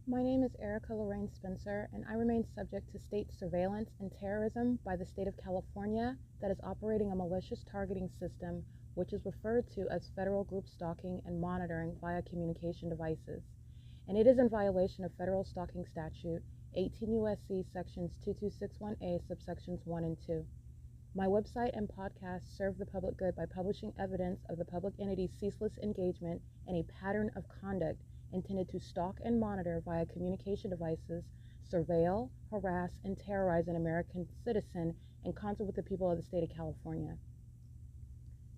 My name is Erica Lorraine Spencer, and I remain subject to state surveillance and terrorism by the state of California that is operating a malicious targeting system which is referred to as federal group stalking and monitoring via communication devices. And it is in violation of federal stalking statute 18 U.S.C. sections 2261A subsections 1 and 2. My website and podcast serve the public good by publishing evidence of the public entity's ceaseless engagement in a pattern of conduct intended to stalk and monitor via communication devices, surveil, harass, and terrorize an American citizen in concert with the people of the state of California.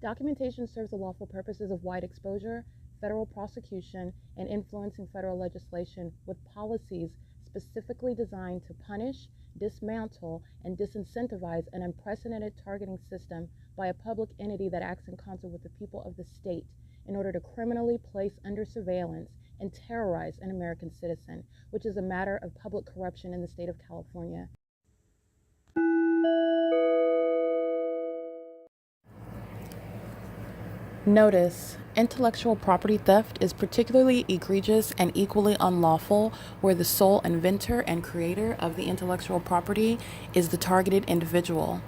Documentation serves the lawful purposes of wide exposure, federal prosecution, and influencing federal legislation with policies specifically designed to punish, dismantle, and disincentivize an unprecedented targeting system by a public entity that acts in concert with the people of the state in order to criminally place under surveillance and terrorize an American citizen, which is a matter of public corruption in the state of California. Notice: intellectual property theft is particularly egregious and equally unlawful where the sole inventor and creator of the intellectual property is the targeted individual.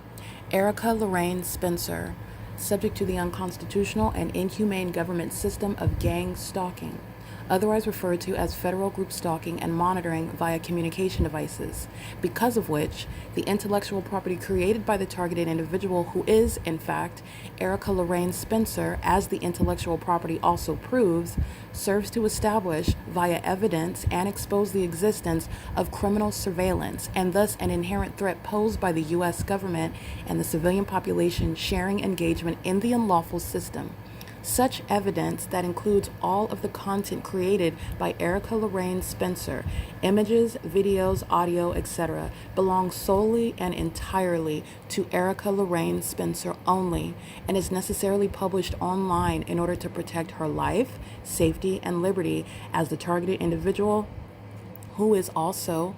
Erica Lorraine Spencer, subject to the unconstitutional and inhumane government system of gang stalking, otherwise referred to as federal group stalking and monitoring via communication devices, because of which the intellectual property created by the targeted individual, who is, in fact, Erica Lorraine Spencer, as the intellectual property also proves, serves to establish via evidence and expose the existence of criminal surveillance and thus an inherent threat posed by the U.S. government and the civilian population sharing engagement in the unlawful system. Such evidence, that includes all of the content created by Erica Lorraine Spencer, images, videos, audio, etc., belongs solely and entirely to Erica Lorraine Spencer only and is necessarily published online in order to protect her life, safety, and liberty as the targeted individual, who is also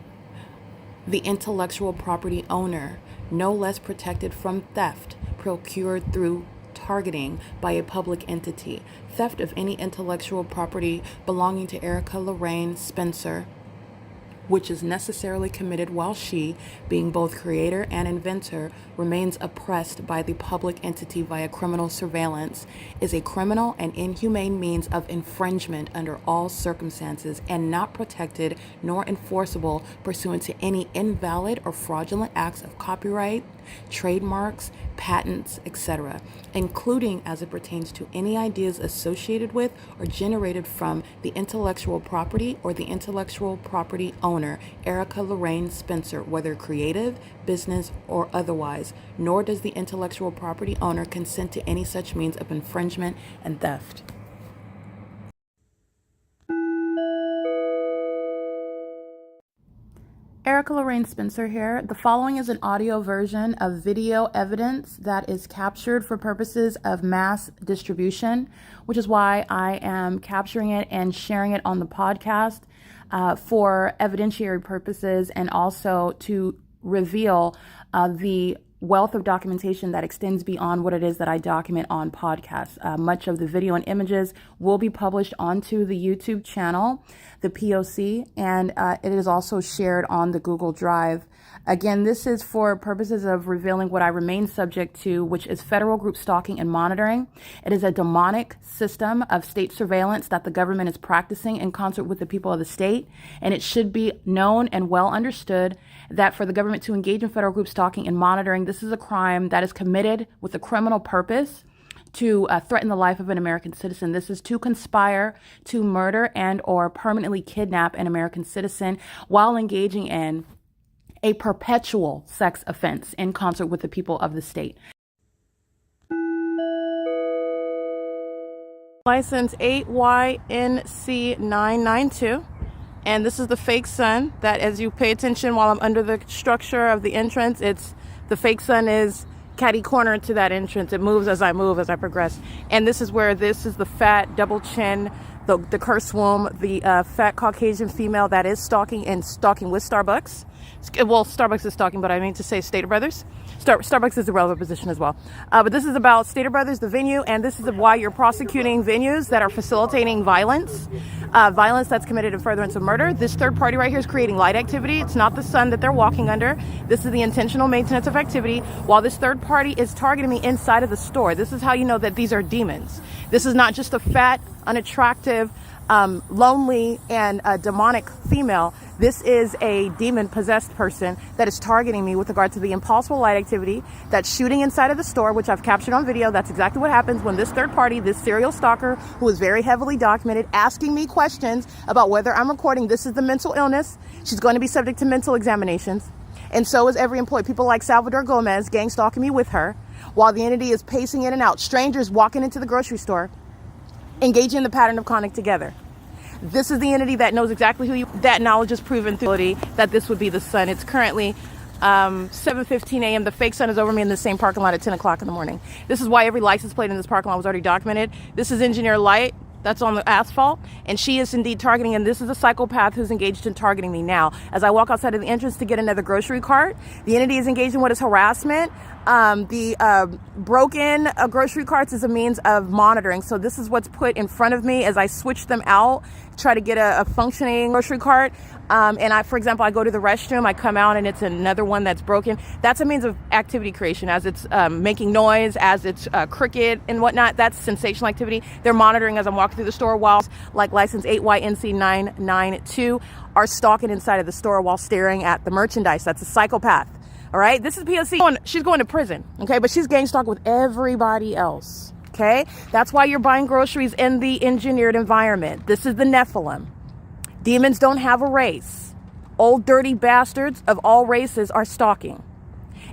the intellectual property owner, no less protected from theft procured through targeting by a public entity. Theft of any intellectual property belonging to Erica Lorraine Spencer, which is necessarily committed while she, being both creator and inventor, remains oppressed by the public entity via criminal surveillance, is a criminal and inhumane means of infringement under all circumstances and not protected nor enforceable pursuant to any invalid or fraudulent acts of copyright, trademarks, patents, etc., including as it pertains to any ideas associated with or generated from the intellectual property or the intellectual property owner, Erica Lorraine Spencer, whether creative, business, or otherwise, nor does the intellectual property owner consent to any such means of infringement and theft. Erica Lorraine Spencer here. The following is an audio version of video evidence that is captured for purposes of mass distribution, which is why I am capturing it and sharing it on the podcast for evidentiary purposes and also to reveal the wealth of documentation that extends beyond what it is that I document on podcasts. Much of the video and images will be published onto the YouTube channel, the P.O.C, and it is also shared on the Google Drive. Again, this is for purposes of revealing what I remain subject to, which is federal group stalking and monitoring. It is a demonic system of state surveillance that the government is practicing in concert with the people of the state, and it should be known and well understood that for the government to engage in federal group stalking and monitoring, this is a crime that is committed with a criminal purpose to threaten the life of an American citizen. This is to conspire to murder and or permanently kidnap an American citizen while engaging in a perpetual sex offense in concert with the people of the state. License 8YNC992. And this is the fake sun that, as you pay attention while I'm under the structure of the entrance, the fake sun is catty corner to that entrance. It moves as I move, as I progress. And this is where this is the fat double chin, the cursed womb, the fat Caucasian female that is stalking and stalking with Starbucks. Well, Starbucks is stalking, but I mean to say Stater Brothers. Starbucks is a relevant position as well. But this is about Stater Brothers, the venue, and this is why you're prosecuting venues that are facilitating violence. Violence that's committed in furtherance of murder. This third party right here is creating light activity. It's not the sun that they're walking under. This is the intentional maintenance of activity. While this third party is targeting me inside of the store. This is how you know that these are demons. This is not just a fat, unattractive, lonely, and demonic female. This is a demon-possessed person that is targeting me with regard to the impulsive light activity that's shooting inside of the store, which I've captured on video. That's exactly what happens when this third party, this serial stalker, who is very heavily documented, asking me questions about whether I'm recording. This is the mental illness. She's going to be subject to mental examinations. And so is every employee. People like Salvador Gomez gang stalking me with her, while the entity is pacing in and out. Strangers walking into the grocery store, engaging in the pattern of conduct together. This is the entity that knows exactly who you, that knowledge is proven through that this would be the sun. It's currently 7:15 a.m. The fake sun is over me in the same parking lot at 10 o'clock in the morning. This is why every license plate in this parking lot was already documented. This is Engineer Light that's on the asphalt, and she is indeed targeting, and this is a psychopath who's engaged in targeting me now. As I walk outside of the entrance to get another grocery cart, the entity is engaged in what is harassment. The broken grocery carts is a means of monitoring. So this is what's put in front of me as I switch them out, try to get a functioning grocery cart. And for example, I go to the restroom, I come out and it's another one that's broken. That's a means of activity creation as it's making noise, as it's crooked and whatnot. That's sensational activity. They're monitoring as I'm walking through the store while like license 8YNC992 are stalking inside of the store while staring at the merchandise. That's a psychopath. All right, this is P.O.C. She's going to prison, okay? But she's gang stalked with everybody else, okay? That's why you're buying groceries in the engineered environment. This is the Nephilim. Demons don't have a race. Old dirty bastards of all races are stalking.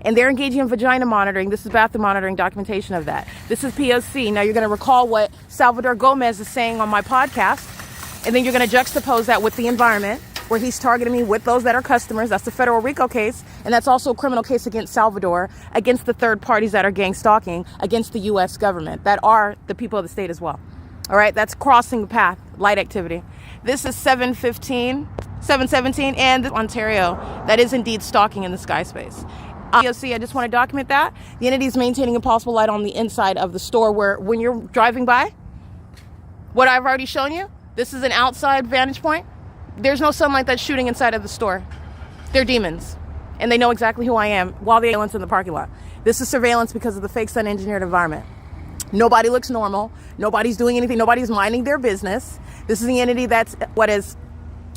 And they're engaging in vagina monitoring. This is bathroom monitoring documentation of that. This is P.O.C. Now you're going to recall what Salvador Gomez is saying on my podcast, and then you're going to juxtapose that with the environment, where he's targeting me with those that are customers. That's a federal RICO case, and that's also a criminal case against Salvador, against the third parties that are gang stalking, against the U.S. government, that are the people of the state as well. All right, that's crossing the path, light activity. This is 717, and Ontario, that is indeed stalking in the sky space. U.S.C, I just want to document that. The entity is maintaining impossible light on the inside of the store where when you're driving by, what I've already shown you, this is an outside vantage point. There's no sunlight that's shooting inside of the store. They're demons, and they know exactly who I am while the aliens in the parking lot. This is surveillance because of the fake sun engineered environment. Nobody looks normal. Nobody's doing anything. Nobody's minding their business. This is the entity that's what is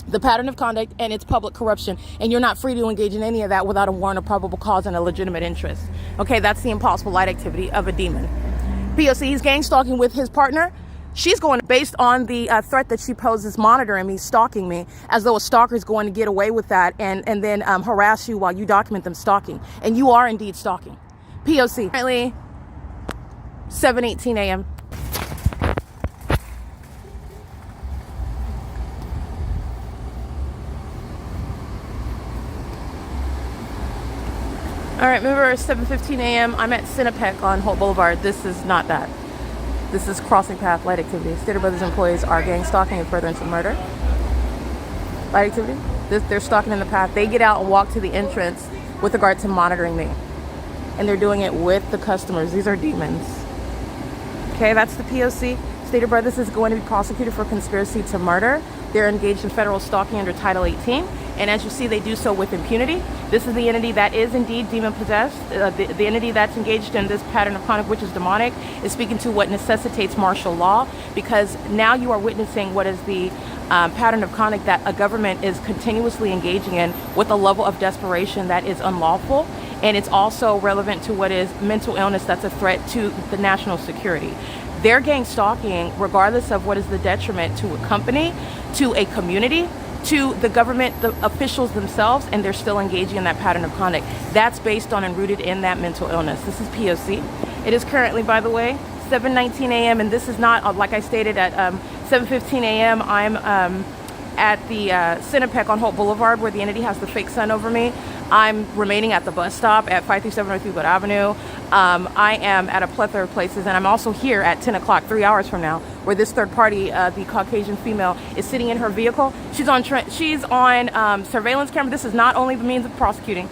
the pattern of conduct, and it's public corruption. And you're not free to engage in any of that without a warrant of probable cause and a legitimate interest. Okay, that's the impossible light activity of a demon. P.O.C. he's gang stalking with his partner. She's going based on the threat that she poses, monitoring me, stalking me, as though a stalker is going to get away with that and then harass you while you document them stalking. And you are indeed stalking. P.O.C. Currently 7:18 a.m. All right, remember 7:15 a.m. I'm at Cinepec on Holt Boulevard. This is not that. This is crossing path light activity. Stater Brothers employees are gang stalking and furtherance of murder. Light activity. They're stalking in the path. They get out and walk to the entrance with regard to monitoring me. And they're doing it with the customers. These are demons. Okay, that's the P.O.C. Stater Brothers is going to be prosecuted for conspiracy to murder. They're engaged in federal stalking under Title 18. And as you see, they do so with impunity. This is the entity that is indeed demon-possessed. The entity that's engaged in this pattern of conduct, which is demonic, is speaking to what necessitates martial law, because now you are witnessing what is the pattern of conduct that a government is continuously engaging in with a level of desperation that is unlawful. And it's also relevant to what is mental illness that's a threat to the national security. They're gang stalking regardless of what is the detriment to a company, to a community, to the government, the officials themselves, and they're still engaging in that pattern of conduct. That's based on and rooted in that mental illness. This is P.O.C. It is currently, by the way, 7:19 a.m. and this is not, like I stated, at 7:15 a.m. I'm at the Cinepec on Holt Boulevard where the entity has the fake sun over me. I'm remaining at the bus stop at 537 North Euclid Avenue. I am at a plethora of places, and I'm also here at 10 o'clock, 3 hours from now, where this third party, the Caucasian female, is sitting in her vehicle. She's on surveillance camera. This is not only the means of prosecuting.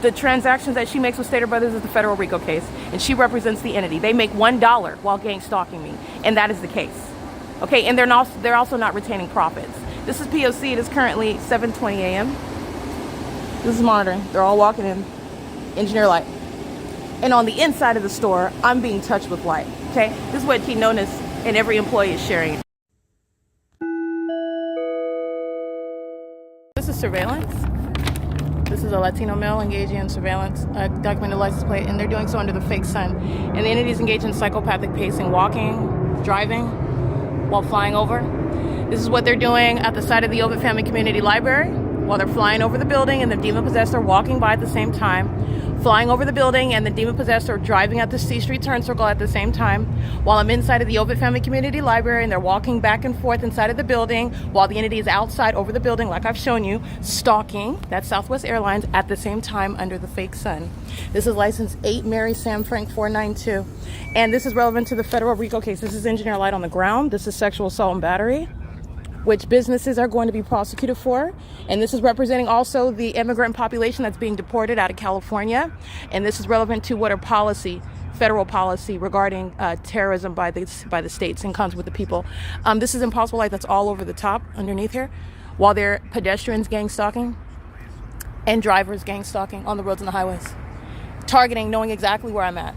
The transactions that she makes with Stater Brothers is the federal RICO case, and she represents the entity. They make $1 while gang stalking me, and that is the case. Okay, and they're also not retaining profits. This is P.O.C. It is currently 7:20 a.m. This is monitoring. They're all walking in. Engineer light. And on the inside of the store, I'm being touched with light. Okay, this is what he noticed, and every employee is sharing. This is surveillance. This is a Latino male engaging in surveillance, documented license plate, and they're doing so under the fake sun. And the entity is engaged in psychopathic pacing, walking, driving, while flying over. This is what they're doing at the side of the OVITT Family Community Library, while they're flying over the building, and the demon-possessed are walking by at the same time, flying over the building, and the demon-possessed are driving at the C Street turn circle at the same time, while I'm inside of the OVITT Family Community Library, and they're walking back and forth inside of the building, while the entity is outside over the building, like I've shown you, stalking, that's Southwest Airlines, at the same time under the fake sun. This is license 8 Mary Sam Frank 492, and this is relevant to the federal RICO case. This is engineer light on the ground. This is sexual assault and battery, which businesses are going to be prosecuted for. And this is representing also the immigrant population that's being deported out of California. And this is relevant to what are policy, federal policy regarding terrorism by the states and comes with the people. This is impossible light that's all over the top underneath here, while they're pedestrians gang stalking and drivers gang stalking on the roads and the highways, targeting, knowing exactly where I'm at.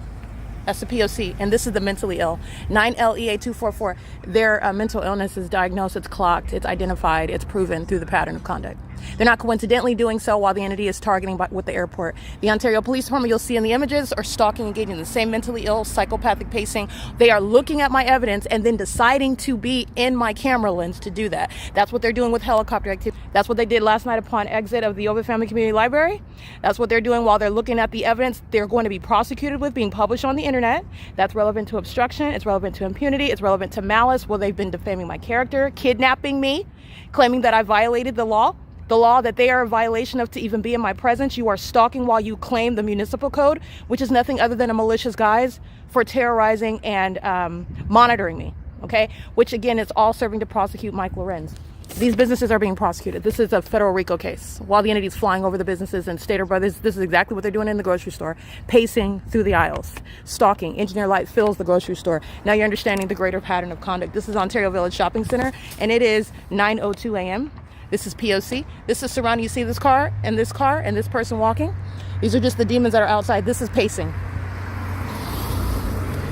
That's the P.O.C. And this is the mentally ill. 9LEA244. Their mental illness is diagnosed, it's clocked, it's identified, it's proven through the pattern of conduct. They're not coincidentally doing so while the entity is targeting with the airport. The Ontario Police Department, you'll see in the images, are stalking, engaging in the same mentally ill, psychopathic pacing. They are looking at my evidence and then deciding to be in my camera lens to do that. That's what they're doing with helicopter activity. That's what they did last night upon exit of the OVITT Family Community Library. That's what they're doing while they're looking at the evidence they're going to be prosecuted with being published on the internet. That's relevant to obstruction. It's relevant to impunity. It's relevant to malice. Well, they've been defaming my character, kidnapping me, claiming that I violated the law that they are a violation of to even be in my presence. You are stalking while you claim the municipal code, which is nothing other than a malicious guise for terrorizing and monitoring me, okay? Which again is all serving to prosecute Mike Lorenz. These businesses are being prosecuted. This is a federal RICO case. While the entity is flying over the businesses and Stater Brothers, this is exactly what they're doing in the grocery store, pacing through the aisles, stalking. Engineer light fills the grocery store. Now you're understanding the greater pattern of conduct. This is Ontario Village Shopping Center, and it is 9:02 a.m. This is P.O.C. This is surrounding. You see this car and this person walking? These are just the demons that are outside. This is pacing.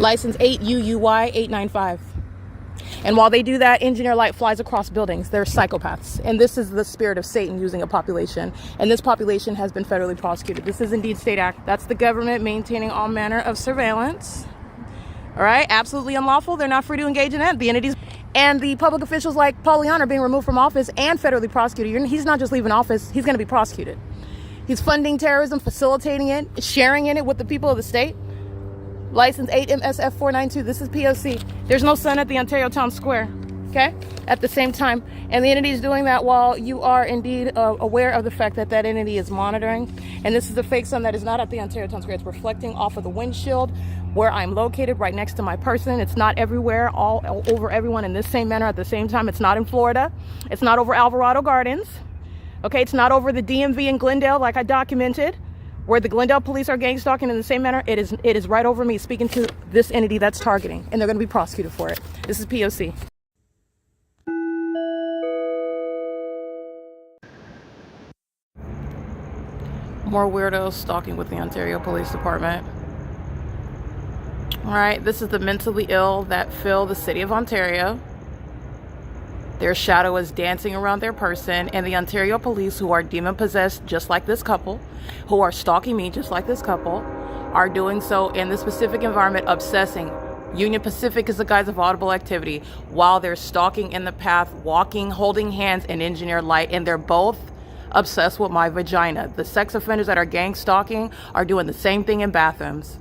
License 8 UUY 895. And while they do that, engineer light flies across buildings. They're psychopaths. And this is the spirit of Satan using a population. And this population has been federally prosecuted. This is indeed state act. That's the government maintaining all manner of surveillance. All right, absolutely unlawful. They're not free to engage in that. The entities and the public officials like Paulian are being removed from office and federally prosecuted. He's not just leaving office, he's going to be prosecuted. He's funding terrorism, facilitating it, sharing in it with the people of the state. License 8 MSF 492. This is P.O.C. There's no sun at the Ontario Town Square, okay? At the same time. And the entity is doing that while you are indeed aware of the fact that that entity is monitoring. And this is the fake sun that is not at the Ontario Town Square. It's reflecting off of the windshield where I'm located, right next to my person. It's not everywhere, all over everyone in this same manner at the same time. It's not in Florida. It's not over Alvarado Gardens. Okay, it's not over the DMV in Glendale like I documented, where the Glendale police are gang stalking in the same manner. It is right over me, speaking to this entity that's targeting, and they're going to be prosecuted for it. This is P.O.C. More weirdos stalking with the Ontario Police Department. All right, this is the mentally ill that fill the city of Ontario. Their shadow is dancing around their person, and the Ontario police, who are demon-possessed just like this couple, who are stalking me just like this couple, are doing so in this specific environment, obsessing. Union Pacific is the guise of audible activity, while they're stalking in the path, walking, holding hands, and engineer light, and they're both obsessed with my vagina. The sex offenders that are gang stalking are doing the same thing in bathrooms.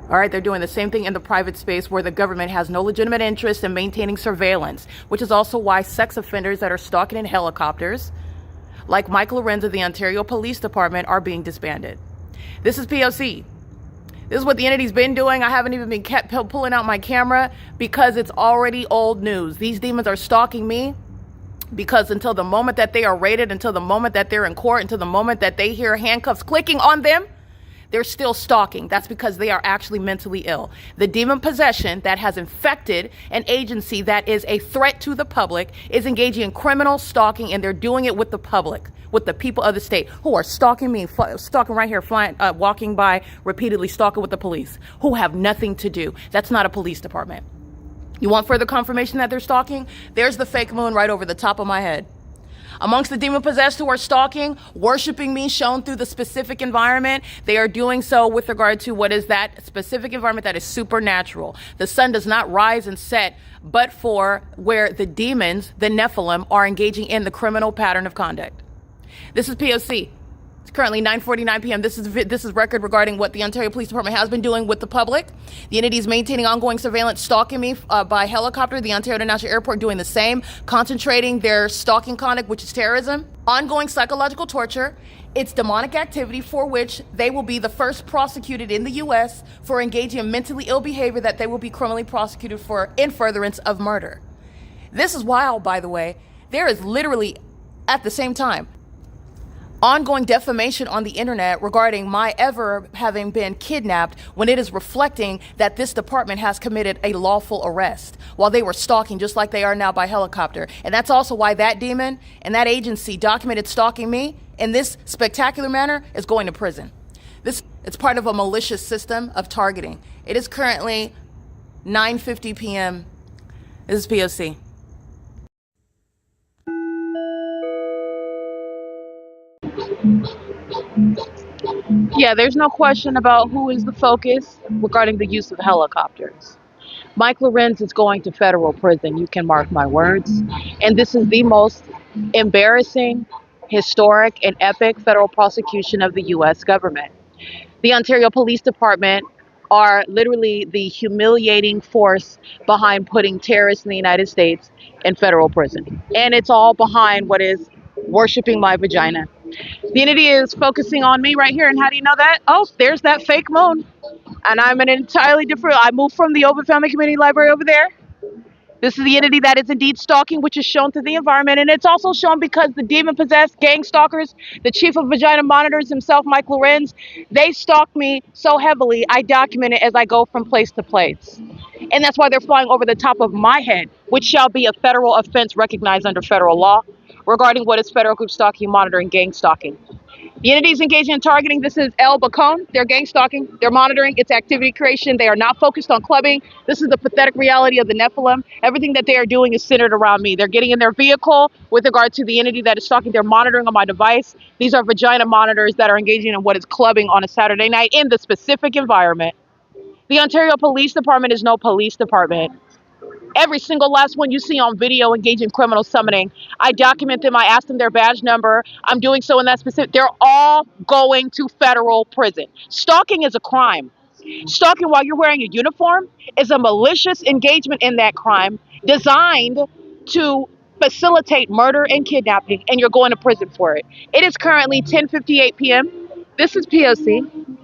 All right, they're doing the same thing in the private space where the government has no legitimate interest in maintaining surveillance, which is also why sex offenders that are stalking in helicopters like Mike Lorenz of the Ontario Police Department, are being disbanded. This is P.O.C. This is what the entity's been doing. I haven't even been kept pulling out my camera because it's already old news. These demons are stalking me because until the moment that they are raided, until the moment that they're in court, until the moment that they hear handcuffs clicking on them, they're still stalking. That's because they are actually mentally ill. The demon possession that has infected an agency that is a threat to the public is engaging in criminal stalking, and they're doing it with the public, with the people of the state who are stalking me, stalking right here, walking by, repeatedly stalking with the police, who have nothing to do. That's not a police department. You want further confirmation that they're stalking? There's the fake moon right over the top of my head. Amongst the demon-possessed who are stalking, worshiping me, shown through the specific environment, they are doing so with regard to what is that specific environment that is supernatural. The sun does not rise and set, but for where the demons, the Nephilim, are engaging in the criminal pattern of conduct. This is P.O.C. It's currently 9:49 p.m. This is record regarding what the Ontario Police Department has been doing with the public. The entity is maintaining ongoing surveillance, stalking me by helicopter. The Ontario International Airport doing the same, concentrating their stalking conduct, which is terrorism. Ongoing psychological torture. It's demonic activity for which they will be the first prosecuted in the U.S. for engaging in mentally ill behavior that they will be criminally prosecuted for in furtherance of murder. This is wild, by the way. There is literally, at the same time, ongoing defamation on the internet regarding my ever having been kidnapped when it is reflecting that this department has committed a lawful arrest while they were stalking just like they are now by helicopter. And that's also why that demon and that agency documented stalking me in this spectacular manner is going to prison. It's part of a malicious system of targeting. It is currently 9:50 p.m. This is P.O.C. Yeah, there's no question about who is the focus regarding the use of helicopters. Mike Lorenz is going to federal prison, you can mark my words. And this is the most embarrassing, historic, and epic federal prosecution of the U.S. government. The Ontario Police Department are literally the humiliating force behind putting terrorists in the United States in federal prison. And it's all behind what is worshiping my vagina. The entity is focusing on me right here. And how do you know that? Oh, there's that fake moon. And I'm an entirely different, I moved from the OVITT Family Community Library over there. This is the entity that is indeed stalking, which is shown through the environment. And it's also shown because the demon-possessed gang stalkers, the chief of vagina monitors himself, Mike Lorenz, they stalk me so heavily, I document it as I go from place to place. And that's why they're flying over the top of my head, which shall be a federal offense recognized under federal law regarding what is federal group stalking, monitoring, gang stalking. The entities engaging in targeting, this is El Bacon. They're gang stalking. They're monitoring its activity creation. They are not focused on clubbing. This is the pathetic reality of the Nephilim. Everything that they are doing is centered around me. They're getting in their vehicle with regard to the entity that is stalking. They're monitoring on my device. These are vagina monitors that are engaging in what is clubbing on a Saturday night in the specific environment. The Ontario Police Department is no police department. Every single last one you see on video engage in criminal summoning. I document them. I ask them their badge number. I'm doing so in that specific. They're all going to federal prison. Stalking is a crime. Stalking while you're wearing a uniform is a malicious engagement in that crime designed to facilitate murder and kidnapping, and you're going to prison for it. It is currently 10:58 p.m. This is P.O.C.